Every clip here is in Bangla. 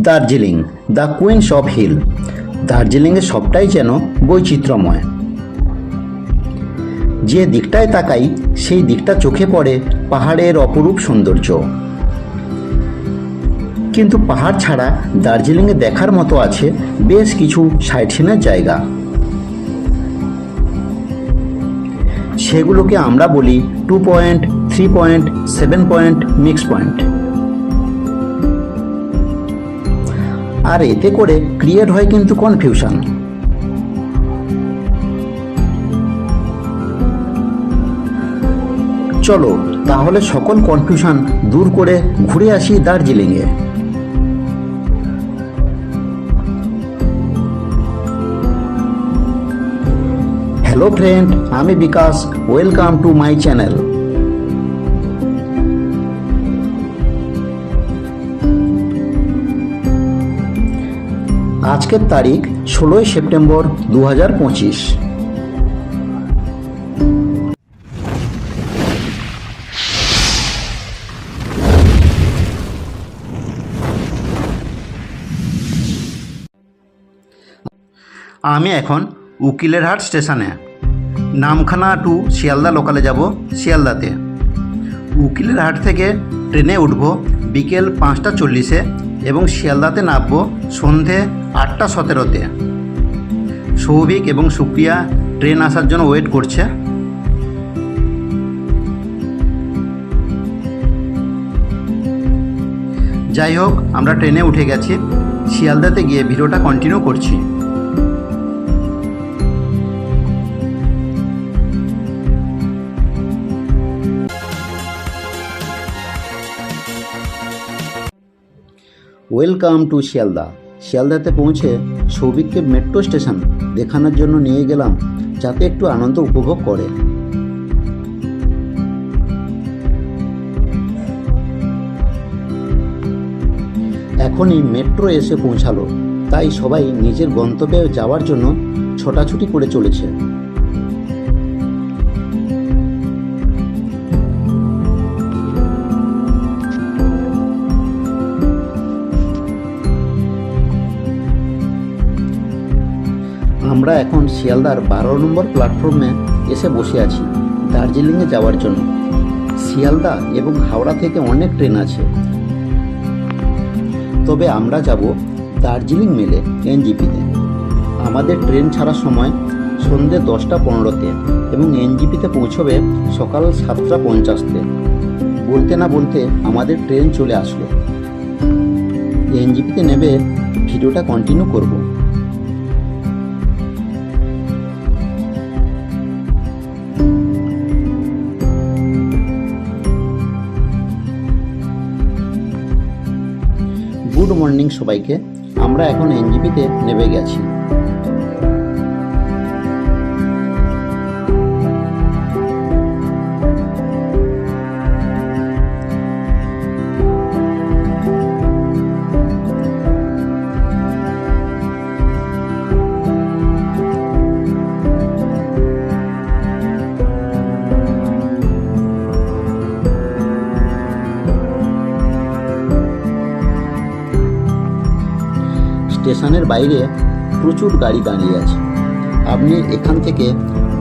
Darjeeling, the queens of hill. দার্জিলিংয়ে সবটাই যেন বৈচিত্র্যময়। যে দিকটায় তাকাই সেই দিকটা চোখে পড়ে পাহাড়ের অপরূপ সৌন্দর্য। কিন্তু পাহাড় ছাড়া দার্জিলিংয়ে দেখার মতো আছে বেশ কিছু সাইটসিনের জায়গা। সেগুলোকে আমরা বলি 2 point, 3 point, 7 point, mix point. আর এতে করে ক্রিয়েট হয় কিন্তু কনফিউশন। চলো তাহলে সকল কনফিউশন দূর করে ঘুরে আসি দার্জিলিংয়ে। হ্যালো ফ্রেন্ড, আমি Bikash. Welcome to my channel. আজকের তারিখ 16 সেপ্টেম্বর 2025। আমি এখন উকিলেরহাট স্টেশনে। নামখানা টু শিয়ালদা লোকালে যাব শিয়ালদাতে। উকিলেরহাট থেকে ট্রেনে উঠব বিকেল 5টা 40-এ এবং শিয়ালদাতে নামব সন্ধে 8টা 17-তে। সৌভিক এবং সুপ্রিয়া ট্রেন আসার জন্য ওয়েট করছে। যাই হোক, আমরা ট্রেনে উঠে গেছি। শিয়ালদাতে গিয়ে ভিডিওটা কন্টিনিউ করছি। Welcome to Sealdah. শিয়ালদাতে পৌঁছে সৌভিককে মেট্রো স্টেশন দেখানোর জন্য নিয়ে গেলাম, যাতে একটু আনন্দ উপভোগ করে। এখনই মেট্রো এসে পৌঁছালো, তাই সবাই নিজের গন্তব্যে যাওয়ার জন্য ছোটাছুটি করে চলেছে। আমরা এখন শিয়ালদার 12 নম্বর প্ল্যাটফর্মে এসে বসে আছি দার্জিলিংয়ে যাওয়ার জন্য। শিয়ালদা এবং হাওড়া থেকে অনেক ট্রেন আছে, তবে আমরা যাব দার্জিলিং মেলে এনজিপিতে। আমাদের ট্রেন ছাড়ার সময় সন্ধ্যে 10টা 15-তে এবং এনজিপিতে পৌঁছবে সকাল 7টা 50-তে। বলতে না বলতে আমাদের ট্রেন চলে আসলো। এনজিপিতে নেবে ভিডিওটা কন্টিনিউ করব। গুড মর্নিং সবাইকে। আমরা এখন এনজিপিতে নেমে গেছি। স্টেশনের বাইরে প্রচুর গাড়ি দাঁড়িয়ে আছে। আপনি এখান থেকে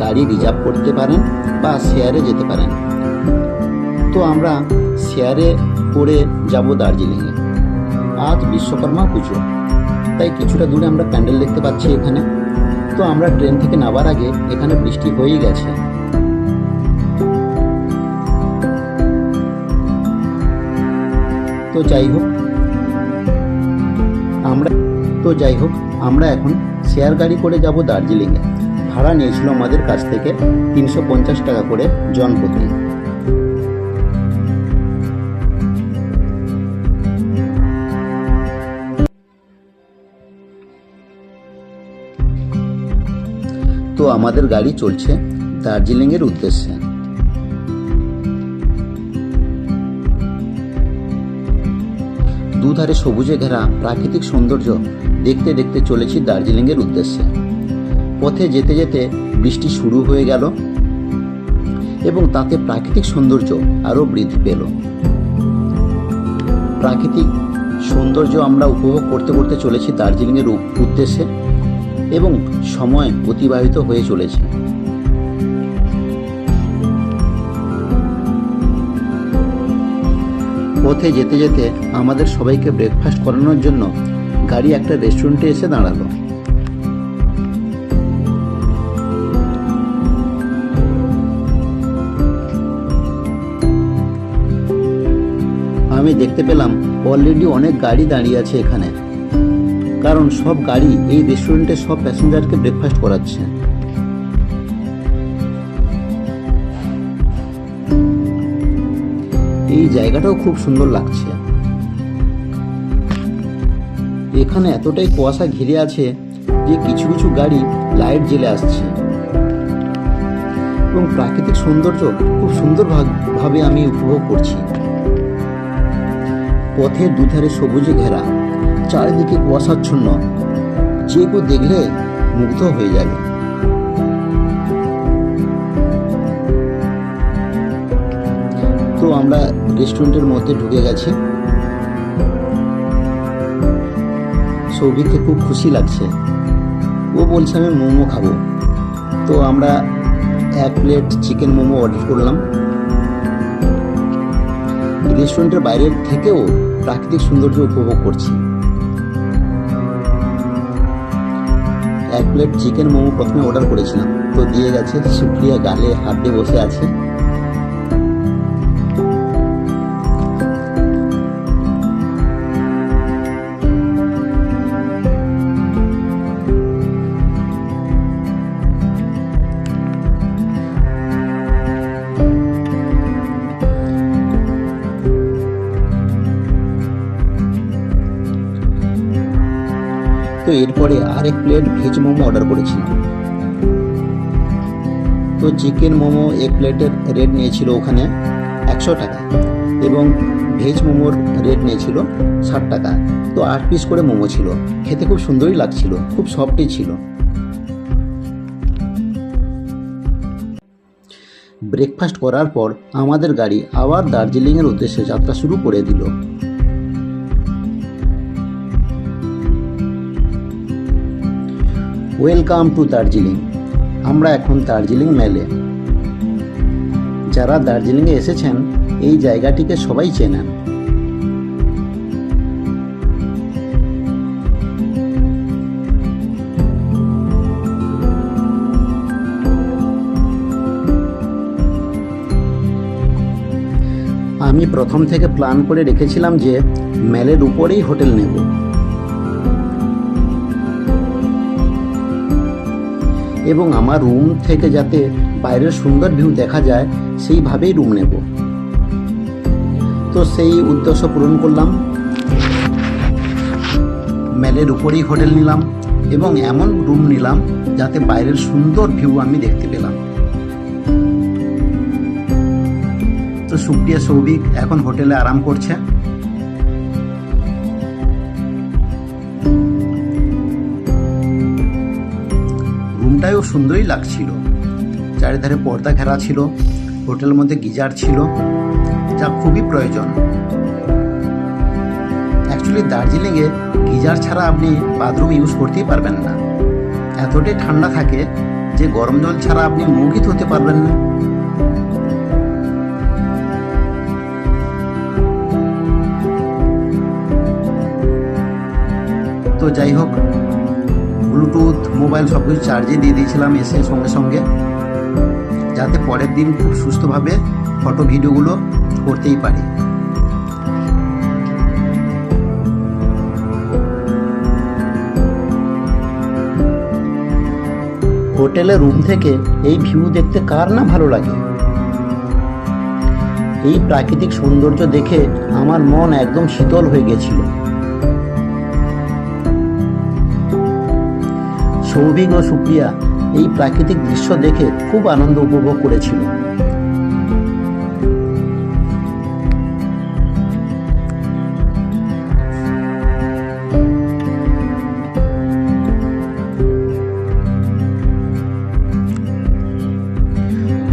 গাড়ি রিজার্ভ করতে পারেন বা শেয়ারে যেতে পারেন। তো আমরা শেয়ারে করে যাব দার্জিলিংয়ে। আজ বিশ্বকর্মা পুজো, তাই কিছুটা দূরে আমরা প্যান্ডেল দেখতে পাচ্ছি এখানে। তো আমরা ট্রেন থেকে নামার আগে এখানে বৃষ্টি হয়েই গেছে। তো যাই হোক আমরা এখন শেয়ার গাড়ি করে যাব দার্জিলিংয়ে। ভাড়া নিয়েছিল আমাদের কাছ থেকে 350 টাকা করে জনপ্রতি। তো আমাদের গাড়ি চলছে দার্জিলিংয়ের উদ্দেশ্যে। দুধারে সবুজে ঘেরা প্রাকৃতিক সৌন্দর্য দেখতে দেখতে চলেছি দার্জিলিংয়ের উদ্দেশ্যে। পথে যেতে যেতে বৃষ্টি শুরু হয়ে গেল এবং তাতে প্রাকৃতিক সৌন্দর্য আরও বৃদ্ধি পেল। প্রাকৃতিক সৌন্দর্য আমরা উপভোগ করতে করতে চলেছি দার্জিলিংয়ের উদ্দেশ্যে এবং সময় অতিবাহিত হয়ে চলেছে। পথে যেতে যেতে আমাদের সবাইকে ব্রেকফাস্ট করানোর জন্য গাড়ি একটা রেস্টুরেন্টে এসে দাঁড়ালো। আমি দেখতে পেলাম অলরেডি অনেক গাড়ি দাঁড়িয়ে আছে এখানে, কারণ সব গাড়ি এই রেস্টুরেন্টে সব প্যাসেঞ্জারকে ব্রেকফাস্ট করাচ্ছে। এই জায়গাটাও খুব সুন্দর লাগছে। এখানে এতটাই কুয়াশা ঘিরে আছে যে কিছু কিছু গাড়ি লাইট জ্বেলে আসছে এবং প্রাকৃতিক সৌন্দর্য খুব সুন্দরভাবে আমি উপভোগ করছি। পথের দুধারে সবুজে ঘেরা, চারিদিকে কুয়াশাচ্ছন্ন, যে কেউ দেখলে মুগ্ধ হয়ে যাবে। তো আমরা রেস্টুরেন্টের মধ্যে ঢুকে গেছি। সৌভিককে খুব খুশি লাগছে, ও বলছে আমি মোমো খাবো। তো আমরা 1 প্লেট চিকেন মোমো অর্ডার করলাম। রেস্টুরেন্টের বাইরের থেকেও প্রাকৃতিক সৌন্দর্য উপভোগ করছি। 1 প্লেট চিকেন মোমো প্রথমে অর্ডার করেছিলাম, তো দিয়ে গেছে। সুপ্রিয়া গালে হাত দিয়ে বসে আছে। তো এরপরে আরেক প্লেট ভেজ মোমো অর্ডার করেছিলাম। তো চিকেন মোমো 1 প্লেটের রেট নিয়েছিল ওখানে 100 টাকা এবং ভেজ মোমোর রেট নিয়েছিল 60 টাকা। তো 8 পিস করে মোমো ছিল, খেতে খুব সুন্দরই লাগছিল, খুব সফটই ছিল। ব্রেকফাস্ট করার পর আমাদের গাড়ি আবার দার্জিলিংয়ের উদ্দেশ্যে যাত্রা শুরু করে দিল। Welcome to Darjeeling. আমরা এখন দার্জিলিং মেলে। যারা দার্জিলিংয়ে এসেছেন এই জায়গাটিকে সবাই চেনেন। আমি প্রথম থেকে প্ল্যান করে রেখেছিলাম যে মেলের উপরেই হোটেল নেব। এবং আমার রুম থেকে যাতে বাইরের সুন্দর ভিউ দেখা যায় সেইভাবেই রুম নেব। তো সেই উদ্দেশ্য পূরণ করলাম। মেলের উপরেই হোটেল নিলাম এবং এমন রুম নিলাম যাতে বাইরের সুন্দর ভিউ আমি দেখতে পেলাম। তো সুপ্রিয়া সৌভিক এখন হোটেলে আরাম করছে। রুমটাও সুন্দরই লাগছিল, চারিধারে পর্দা ঘেরা ছিল, হোটেলের মধ্যে গিজার ছিল, যা খুবই প্রয়োজন। অ্যাকচুয়ালি দার্জিলিংয়ে গিজার ছাড়া আপনি বাথরুম ইউজ করতেই পারবেন না, এতটাই ঠান্ডা থাকে যে গরম জল ছাড়া আপনি মুখই ধুতে পারবেন না। তো যাই হোক, ব্লুটুথ মোবাইল সব কিছু চার্জে দিয়ে দিয়েছিলাম এসে সঙ্গে সঙ্গে, যাতে পরের দিন খুব সুস্থভাবে ফটো ভিডিওগুলো করতেই পারি। হোটেলের রুম থেকে এই ভিউ দেখতে কার না ভালো লাগে। এই প্রাকৃতিক সৌন্দর্য দেখে আমার মন একদম শীতল হয়ে গেছিল। সৌভিক ও সুপ্রিয়া এই প্রাকৃতিক দৃশ্য দেখে খুব আনন্দ উপভোগ করেছিল।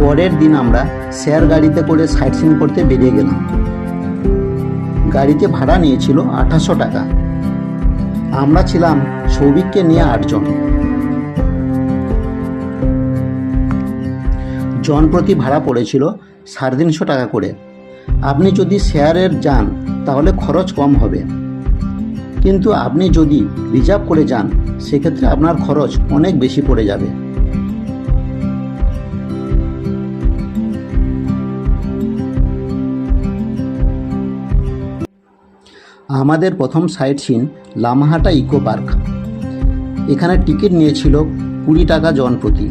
পরের দিন আমরা শেয়ার গাড়িতে করে সাইট সিইং করতে বেরিয়ে গেলাম। গাড়িতে ভাড়া নিয়েছিল 2800 টাকা। আমরা ছিলাম সৌভিককে নিয়ে 8 জন। জন প্রতি ভাড়া পড়েছিল 350 টাকা করে। আপনি যদি শেয়ারের যান তাহলে খরচ কম হবে, কিন্তু আপনি যদি রিজার্ভ করে যান সেক্ষেত্রে আপনার খরচ অনেক বেশি পড়ে যাবে। আমাদের প্রথম sight seen Lamahatta eco park. এখানে টিকিট নিয়েছিল 20 টাকা জন প্রতি।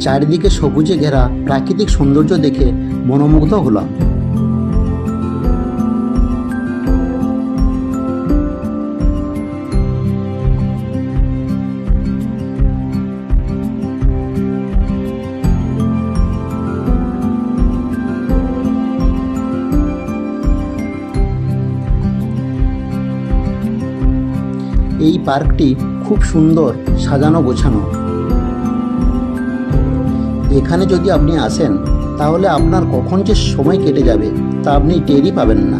চারিদিকে সবুজে ঘেরা প্রাকৃতিক সৌন্দর্য দেখে মনোমুগ্ধ হলাম। এই পার্কটি খুব সুন্দর সাজানো গোছানো। এখানে যদি আপনি আসেন তাহলে আপনার কখন যে সময় কেটে যাবে তা আপনি টেরই পাবেন না।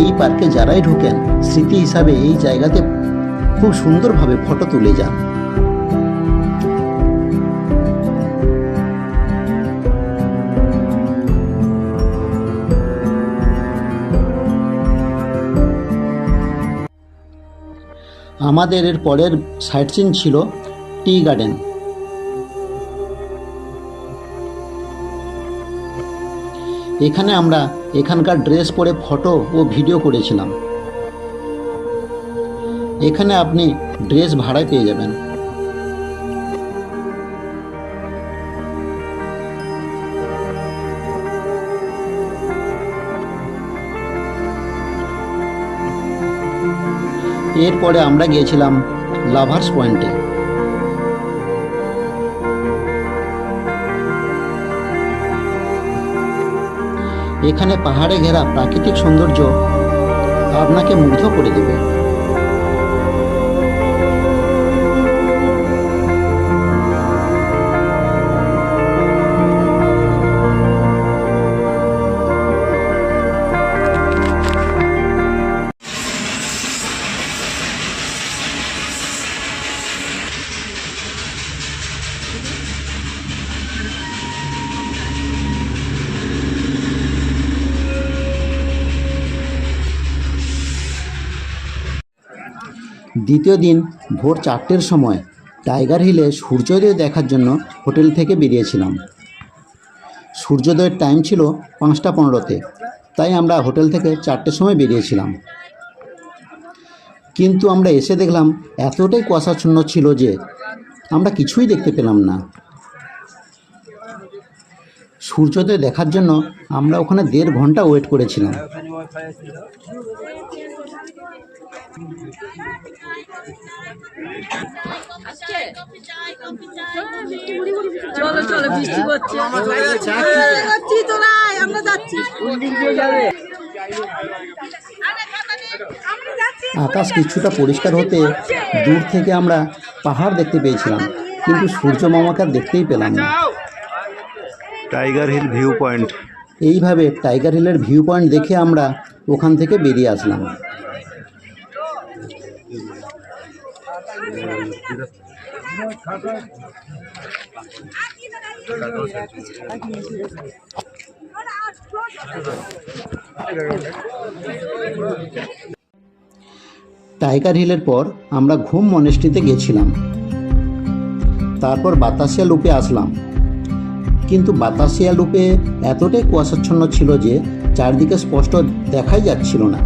এই পার্কে যারাই ঢোকেন স্মৃতি হিসাবে এই জায়গাতে খুব সুন্দরভাবে ফটো তুলে যান। আমাদের এর পরের সাইট সিন ছিল টি গার্ডেন। এখানে আমরা এখানকার ড্রেস পরে ফটো ও ভিডিও করেছিলাম। এখানে আপনি ড্রেস ভাড়ায় পেয়ে যাবেন। এরপরে আমরা গিয়েছিলাম লাভার্স পয়েন্টে। এখানে পাহাড়ে ঘেরা প্রাকৃতিক সৌন্দর্য আপনাকে মুগ্ধ করে দেবে। দ্বিতীয় দিন ভোর 4টের সময় টাইগার হিলে সূর্যোদয় দেখার জন্য হোটেল থেকে বেরিয়েছিলাম। সূর্যোদয়ের টাইম ছিল 5টা 15-তে, তাই আমরা হোটেল থেকে 4টের সময় বেরিয়েছিলাম। কিন্তু আমরা এসে দেখলাম এতটাই কুয়াশাচ্ছন্ন ছিল যে আমরা কিছুই দেখতে পেলাম না। সূর্যোদয় দেখার জন্য আমরা ওখানে 1.5 ঘন্টা ওয়েট করেছিলাম। আকাশ কিছুটা পরিষ্কার হতে দূর থেকে আমরা পাহাড় দেখতে পেয়েছিলাম, কিন্তু সূর্য মামাকে আর দেখতেই পেলাম না। Tiger hill view point. এইভাবে টাইগার হিলের ভিউ পয়েন্ট দেখে আমরা ওখান থেকে বেরিয়ে আসলাম। টাইগার হিলের পর আমরা ঘুম মনেস্ট্রিতে গেছিলাম। তারপর বাতাসিয়া লুপে আসলাম, কিন্তু বাতাসিয়া লুপে এতটাই কুয়াশাচ্ছন্ন ছিল যে চারদিকে স্পষ্ট দেখাই যাচ্ছিল না।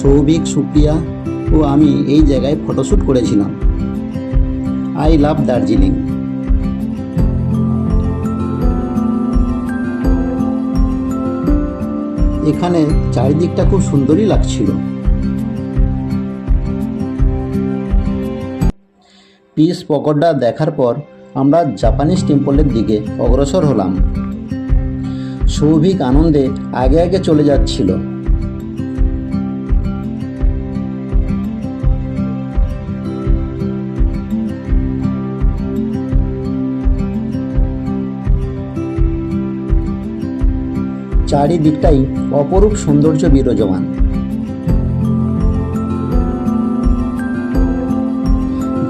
সৌভিক, সুপ্রিয়া ও আমি এই জায়গায় ফটোশ্যুট করেছিলাম। I love Darjeeling. এখানে চারিদিকটা খুব সুন্দরই লাগছিল। পিস পকোড়া দেখার পর আমরা জাপানিজ টেম্পলের দিকে অগ্রসর হলাম। সৌভিক আনন্দে আগে আগে চলে যাচ্ছিল। চারিদিকটাই অপরূপ সৌন্দর্য বিরাজমান।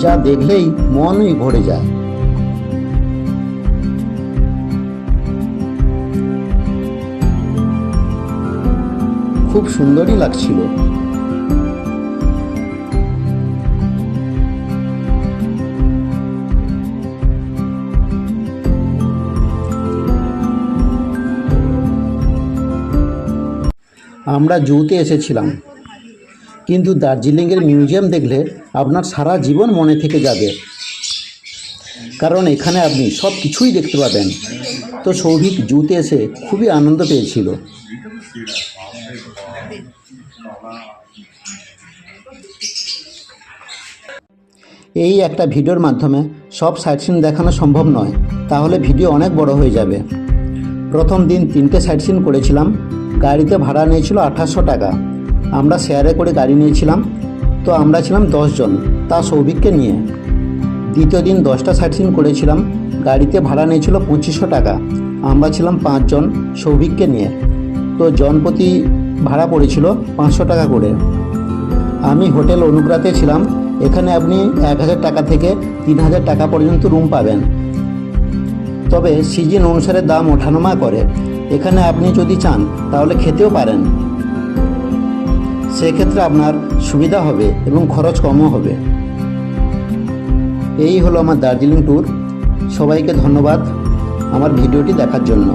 যা দেখলেই মনই ভরে যায়। খুব সুন্দরই লাগছিল। আমরা জুতে এসেছিলাম, কিন্তু দার্জিলিংয়ের মিউজিয়াম দেখলে আপনার সারা জীবন মনে থেকে যাবে, কারণ এখানে আপনি সব কিছুই দেখতে পাবেন। তো সৌভিক জুতে এসে খুবই আনন্দ পেয়েছিল। এই একটা ভিডিওর মাধ্যমে সব সাইট সিন দেখানো সম্ভব নয়, তাহলে ভিডিও অনেক বড় হয়ে যাবে। প্রথম দিন 3টে সাইট সিন করেছিলাম। গাড়িতে ভাড়া নিয়েছিল 2800 টাকা। আমরা শেয়ারে করে গাড়ি নিয়েছিলাম, তো আমরা ছিলাম 10 জন, তা সৌভিককে নিয়ে। দ্বিতীয় দিন 10টা সাইট সিন করেছিলাম। গাড়িতে ভাড়া নিয়েছিল 2500 টাকা। আমরা ছিলাম 5 জন, সৌভিককে নিয়ে। তো জনপ্রতি ভাড়া পড়েছিল 500 টাকা করে। আমি হোটেল অনুগ্রাতে ছিলাম। এখানে আপনি 1000 টাকা থেকে 3000 টাকা পর্যন্ত রুম পাবেন, তবে সিজন অনুসারে দাম ওঠানামা করে। এখানে আপনি যদি চান তাহলে খেতেও পারেন, সেক্ষেত্রে আপনার সুবিধা হবে এবং খরচ কমও হবে। এই হলো আমার দার্জিলিং ট্যুর। সবাইকে ধন্যবাদ আমার ভিডিওটি দেখার জন্য।